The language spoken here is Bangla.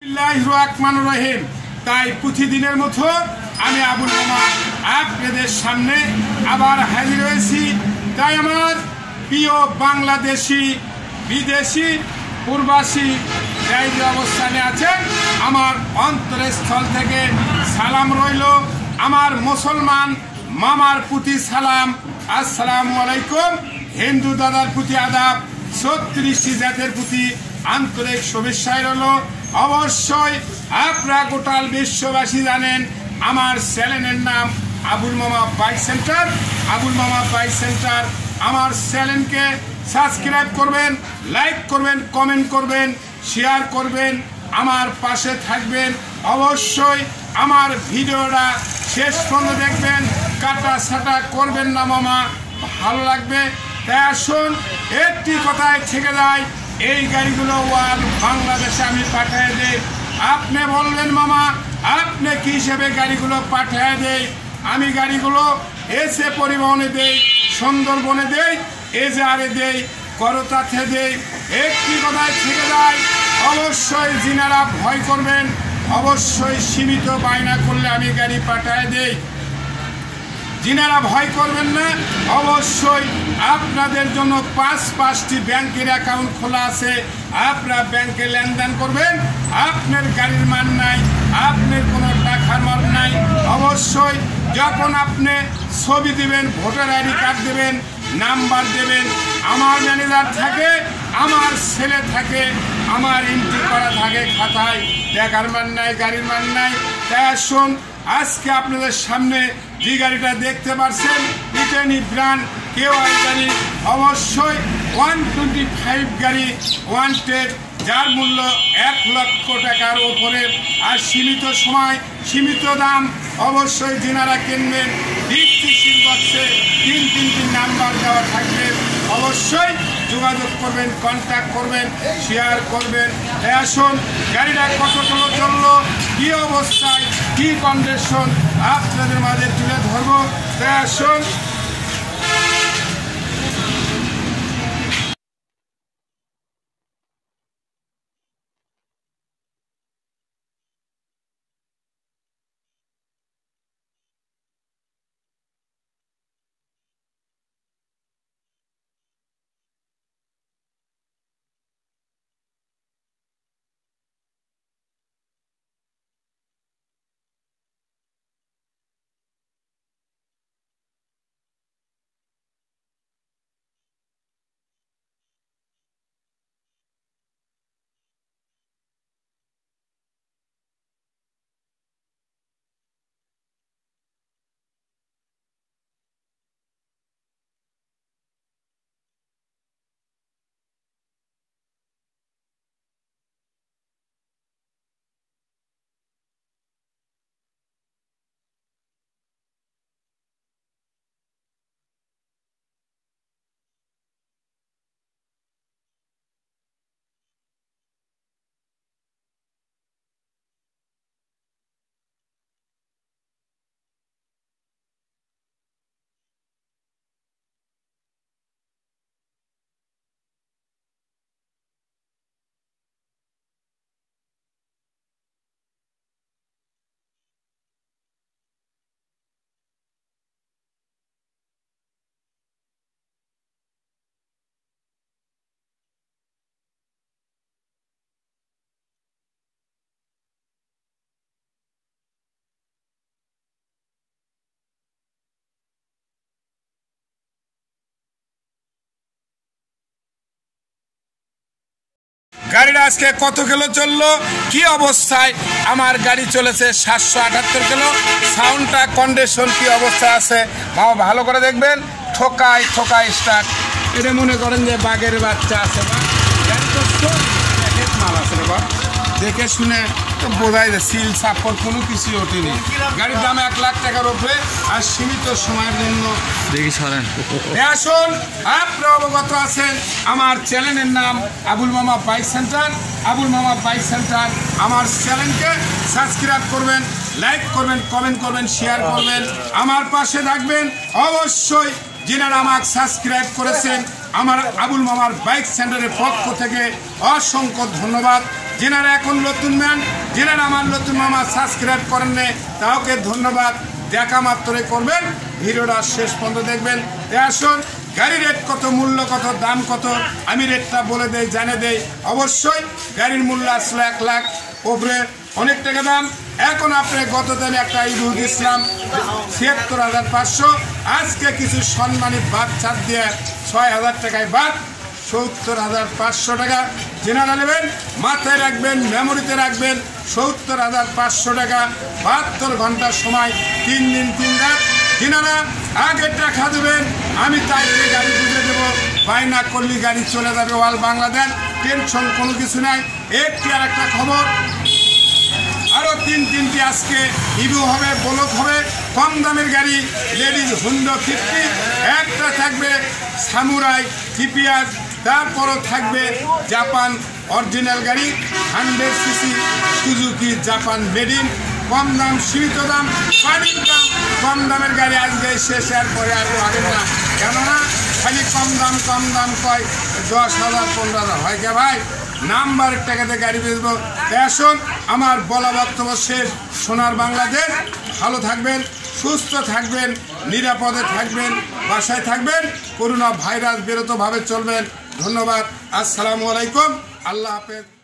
রহিম। তাই প্রতিদিনের মতো আমি আবুল মামা আপনাদের সামনে আবার হাজির হয়েছি। তাই আমার প্রিয় বাংলাদেশি, বিদেশি, প্রবাসী যাই যে অবস্থানে আছেন, আমার অন্তরস্থল থেকে সালাম রইল। আমার মুসলমান মামার প্রতি সালাম, আসসালামু আলাইকুম। হিন্দু দাদার প্রতি আদাব, 36টি জাতের প্রতি আন্তরিক শুভেচ্ছাই রইল। অবশ্যই আপনারা গোটাল বিশ্ববাসী জানেন আমার চ্যানেলের নাম আবুল মামা বাইক সেন্টার। আবুল মামা বাইক সেন্টার আমার চ্যানেলকে সাবস্ক্রাইব করবেন, লাইক করবেন, কমেন্ট করবেন, শেয়ার করবেন, আমার পাশে থাকবেন। অবশ্যই আমার ভিডিওটা শেষ পর্যন্ত দেখবেন, কাটা ছাটা করবেন না মামা, ভালো লাগবে। তাই আসুন, একটি কথায় থেকে যায়, এই গাড়িগুলো ওয়াল বাংলাদেশে আমি পাঠিয়ে দেই। আপনি বলবেন মামা আপনি কি হিসেবে গাড়িগুলো পাঠিয়ে দেই? আমি গাড়িগুলো এসে পরিবহনে দেই, সুন্দরবনে দেই, এজারে দেই, করতাতে দেই। একটি কথায় থেকে যায়, অবশ্যই যিনারা ভয় করবেন, অবশ্যই সীমিত বায়না করলে আমি গাড়ি পাঠিয়ে দেই। যিনারা ভয় করবেন না, অবশ্যই আপনাদের জন্য 5টি ব্যাংকের অ্যাকাউন্ট খোলা আছে। আপনারা ব্যাংকে লেনদেন করবেন, আপনার গাড়ির মান নাই, আপনার কোনো টাকার মান নাই। অবশ্যই যখন আপনি ছবি দিবেন, ভোটার আইডি কার্ড দেবেন, নাম্বার দেবেন, আমার ম্যানেজার থাকে, আমার ছেলে থাকে, আমার এন্ট্রি করা থাকে খাতায়, টাকার মান নাই, গাড়ির মান নাই। তাই আসুন, আজকে আপনাদের সামনে যে গাড়িটা দেখতে পাচ্ছেন, ইটানি ব্র্যান্ড কেওয়াই গাড়ি, অবশ্যই 125 গাড়ি ওয়ান্টেড, যার মূল্য 1 লক্ষ টাকার ওপরে। আর সীমিত সময়, সীমিত দাম। অবশ্যই যিনারা কিনবেন, ডিসক্রিপশন বক্সে 3 নাম্বার দেওয়া থাকবে। অবশ্যই যোগাযোগ করবেন, কন্ট্যাক্ট করবেন, শেয়ার করবেন। আসুন, গাড়িটা কত কিলো চললো, কী অবস্থায়, কী কন্ডিশন আপনাদের মাঝে তুলে ধরবো। তাই আসুন, গাড়িটা আজকে কত কিলো চললো, কি অবস্থায় আমার গাড়ি চলেছে? 778 কিলো। সাউন্ডটা কন্ডিশন কি অবস্থা আছে বাবা, ভালো করে দেখবেন। ঠোকায় ঠোকায় স্টার্ট। এটা মনে করেন যে বাঘের বাচ্চা আছে, বা গাড়ি তো মাল আছে রে বা, দেখে শুনে তো বোঝাই যায় সিল সাপড় কোনো কিছুই ওঠেনি। গাড়ির দাম 1 লাখ টাকার উপরে, আর সীমিত সময়ের জন্য দেখি সরেন। আসুন, আপনারা অবগত আছেন আমার চ্যানেলের নাম আবুল মামা বাইক সেন্টার। আবুল মামা বাইক সেন্টার আমার চ্যানেলকে সাবস্ক্রাইব করবেন, লাইক করবেন, কমেন্ট করবেন, শেয়ার করবেন, আমার পাশে থাকবেন। অবশ্যই যিনারা আমাকে সাবস্ক্রাইব করেছেন আমার আবুল মামার বাইক সেন্টারের পক্ষ থেকে অসংখ্য ধন্যবাদ। যিনারা এখন নতুন ম্যান, যিনারা আমার নতুন মামা সাবস্ক্রাইব করেন না তাওকে ধন্যবাদ। দেখা মাত্রই করবেন, ভিডিওটা শেষ পর্যন্ত দেখবেন। আসুন গাড়ির রেট কত, মূল্য কত, দাম কত আমি রেটটা বলে দেই, জানে দেই। অবশ্যই গাড়ির মূল্য আসলে 1 লাখ উপরে, অনেক টাকা দাম। এখন আপনি গত দিনে একটা ঈদুল ইসলাম ৭৬,৫০০, আজকে কিছু সম্মানী বাদ ছাড় দিয়ে ৬,০০০ টাকায় বাদ ৭০,৫০০ টাকা। যেনারা নেবেন মাথায় রাখবেন, মেমোরিতে রাখবেন, ৭০,৫০০ টাকা, ৭২ ঘন্টার সময়, 3 দিন 3 রাত। যেনারা আগে টাকা দেবেন আমি তাইকে গাড়ি বুঝে দেবো, বায়না করলে গাড়ি চলে যাবে অল বাংলাদেশ, টেনশন কোনো কিছু নাই। একটি আর একটা খবর, আরও 3টি আজকে ইভু হবে, ব্লক হবে, কম দামের গাড়ি লেডিজ হুন্ডা 50, একটা থাকবে সামুরাই টিপিআর, তারপরও থাকবে জাপান অরিজিনাল গাড়ি 100 CC Suzuki Japan made in. কম দাম, সীমিত দাম, পানির দাম, কম দামের গাড়ি আজকে শেষ, এরপরে আর হবে না। কেননা খালি কম দাম কয় 10,000 15,000 হয় কে ভাই? নাম্বারের টাকাতে গাড়ি বেচবো। আসুন আমার বলা বক্তব্য শেষ। সোনার বাংলাদেশ, ভালো থাকবেন, সুস্থ থাকবেন, নিরাপদে থাকবেন, বাসায় থাকবেন, করোনা ভাইরাস বিরতভাবে চলবেন। ধন্যবাদ। আসসালামু আলাইকুম, আল্লাহ হাফেজ।